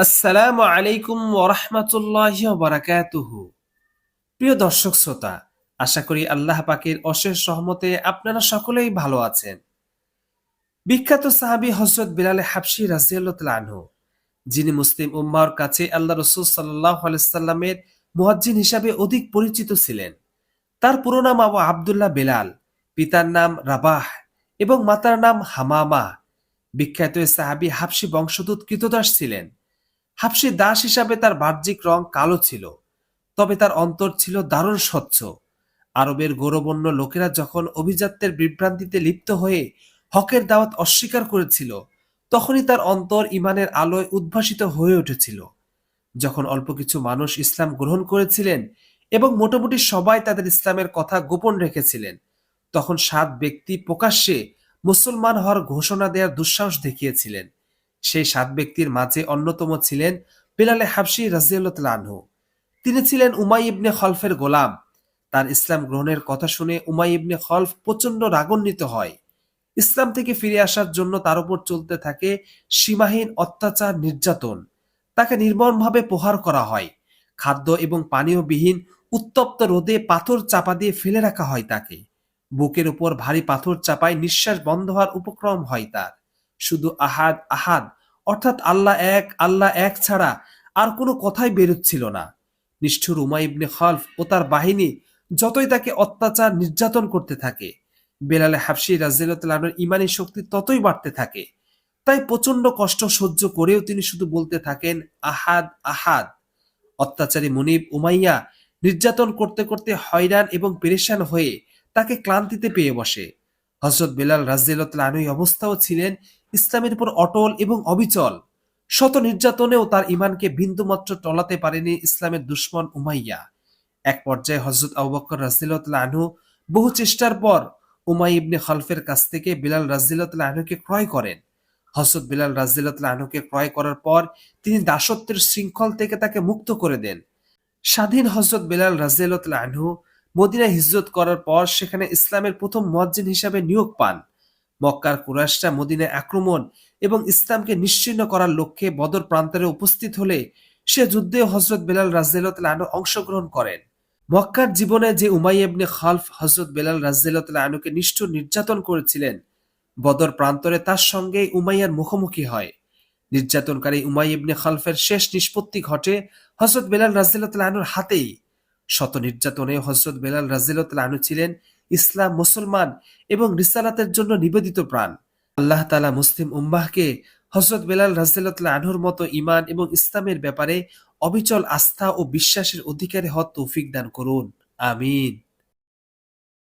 আসসালামু আলাইকুম ওরহমতুল্লাহি বারাকাতুহু। প্রিয় দর্শক শ্রোতা, আশা করি আল্লাহ পাকের অশেষ রহমতে আপনারা সকলেই ভালো আছেন। বিখ্যাত সাহাবী হযরত বিলাল হাবশী রাদিয়াল্লাহু তাআলা আনহু, যিনি মুসলিম উম্মাহর কাছে আল্লাহ রাসূল সাল্লাল্লাহু আলাইহি সাল্লামের মুয়াজ্জিন হিসাবে অধিক পরিচিত ছিলেন। তার পুরো নাম আবু আব্দুল্লাহ বেলাল, পিতার নাম রাবাহ এবং মাতার নাম হামামা। বিখ্যাত এই সাহাবী হাবশী বংশোদ্ভূত কৃতদাস ছিলেন। হাবশী দাস হিসাবে তার বাহ্যিক রং কালো ছিল, তবে তার অন্তর ছিল দারুণ স্বচ্ছ। আরবের গৌরবর্ণ লোকেরা যখন অভিজাত্যের বিভ্রান্তিতে লিপ্ত হয়ে হকের দাওয়াত অস্বীকার করেছিল, তখনই তার অন্তর ঈমানের আলোয় উদ্ভাসিত হয়ে উঠেছিল। যখন অল্প কিছু মানুষ ইসলাম গ্রহণ করেছিলেন এবং মোটামুটি সবাই তাদের ইসলামের কথা গোপন রেখেছিলেন, তখন 7 ব্যক্তি প্রকাশ্যে মুসলমান হওয়ার ঘোষণা দেওয়ার দুঃসাহস দেখিয়েছিলেন। সেই 7 ব্যক্তির মাঝে অন্যতম ছিলেন বিলাল হাবশী রাদিয়াল্লাহু তাআলা আনহু। তিনি ছিলেন উমাই ইবনে খলফের গোলাম। তার ইসলাম গ্রহণের কথা শুনে উমাই ইবনে খলফ প্রচন্ড রাগান্বিত হয়। ইসলাম থেকে ফিরে আসার জন্য তার উপর চলতে থাকে সীমাহীন অত্যাচার, নির্যাতন। তাকে নির্মমভাবে প্রহার করা হয়। খাদ্য এবং পানীয়বিহীন উত্তপ্ত রোদে পাথর চাপা দিয়ে ফেলে রাখা হয় তাকে। বুকের উপর ভারী পাথর চাপায় নিঃশ্বাস বন্ধ হওয়ার উপক্রম হয় তার। শুধু আহাদ আহাদ, অর্থাৎ আল্লাহ এক ছাড়া আর কোনো কথাই বেরোচ্ছিল না। নিষ্ঠুর উমাই ইবনে খলফ ও তার বাহিনী যতই তাকে অত্যাচার, নির্যাতন করতে থাকে, বেলাল হাবশী রাদিয়াল্লাহু তাআলা আনহুর ঈমানী শক্তি ততই বাড়তে থাকে। তাই প্রচন্ড কষ্ট সহ্য করেও তিনি শুধু বলতে থাকেন, আহাদ আহাদ। অত্যাচারী মুনিব উমাইয়া নির্যাতন করতে করতে হয়রান এবং পেরেশান হয়ে তাকে ক্লান্তিতে পেয়ে বসে। হযরত বেলাল রাদিয়াল্লাহু তাআলা আনহু এই অবস্থাও ছিলেন ইসলামের উপর অটল এবং অবিচল। শত নির্যাতনেও তার ঈমানকে বিন্দুমাত্র টলাতে পারেনি ইসলামের দুশমন উমাইয়া। এক পর্যায়ে হযরত আবু বকর রাদিয়াল্লাহু তাআলা আনহু বহু চেষ্টার পর উমাই ইবনে খলফের কাছ থেকে বিলাল রাদিয়াল্লাহু তাআলা আনহুকে ক্রয় করেন। হযরত বিলাল রাদিয়াল্লাহু তাআলা আনহুকে ক্রয় করার পর তিনি দাসত্বের শৃঙ্খল থেকে তাকে মুক্ত করে দেন। স্বাধীন হযরত বেলাল রাদিয়াল্লাহু তাআলা আনহু মদিনায় হিজরত করার পর সেখানে ইসলামের প্রথম মুয়াজ্জিন হিসাবে নিয়োগ পান। মক্কার কুরাইশরা মদিনায় আক্রমণ এবং ইসলামকে নিশ্চিহ্ন করার লক্ষ্যে বদর প্রান্তরে উপস্থিত হলে সে যুদ্ধে হযরত বেলাল রাদিয়াল্লাহু তাআলা আনহু অংশগ্রহণ করেন। মক্কার জীবনে যে উমাইয়া ইবনে খলফ হযরত বেলাল রাদিয়াল্লাহু তাআলা আনহুকে নিষ্ঠুর নির্যাতন করেছিলেন, বদর প্রান্তরে তার সঙ্গে উমাইয়ার মুখোমুখি হয়। নির্যাতনকারী উমাইয়া ইবনে খলফের শেষ নিষ্পত্তি ঘটে হযরত বেলাল রাদিয়াল্লাহু তাআলা আনহুর হাতেই। শত নির্যাতনে হযরত বেলাল রাদিয়াল্লাহু তাআলা আনহু ছিলেন ইসলাম, মুসলমান এবং রিসালাতের জন্য নিবেদিত প্রাণ। আল্লাহ তাআলা মুসলিম উম্মাহকে হযরত বেলাল রাদিয়াল্লাহু তাআলা আনহুর মতো ঈমান এবং ইসলামের ব্যাপারে অবিচল আস্থা ও বিশ্বাসের অধিকারী হওয়ার তৌফিক দান করুন। আমিন।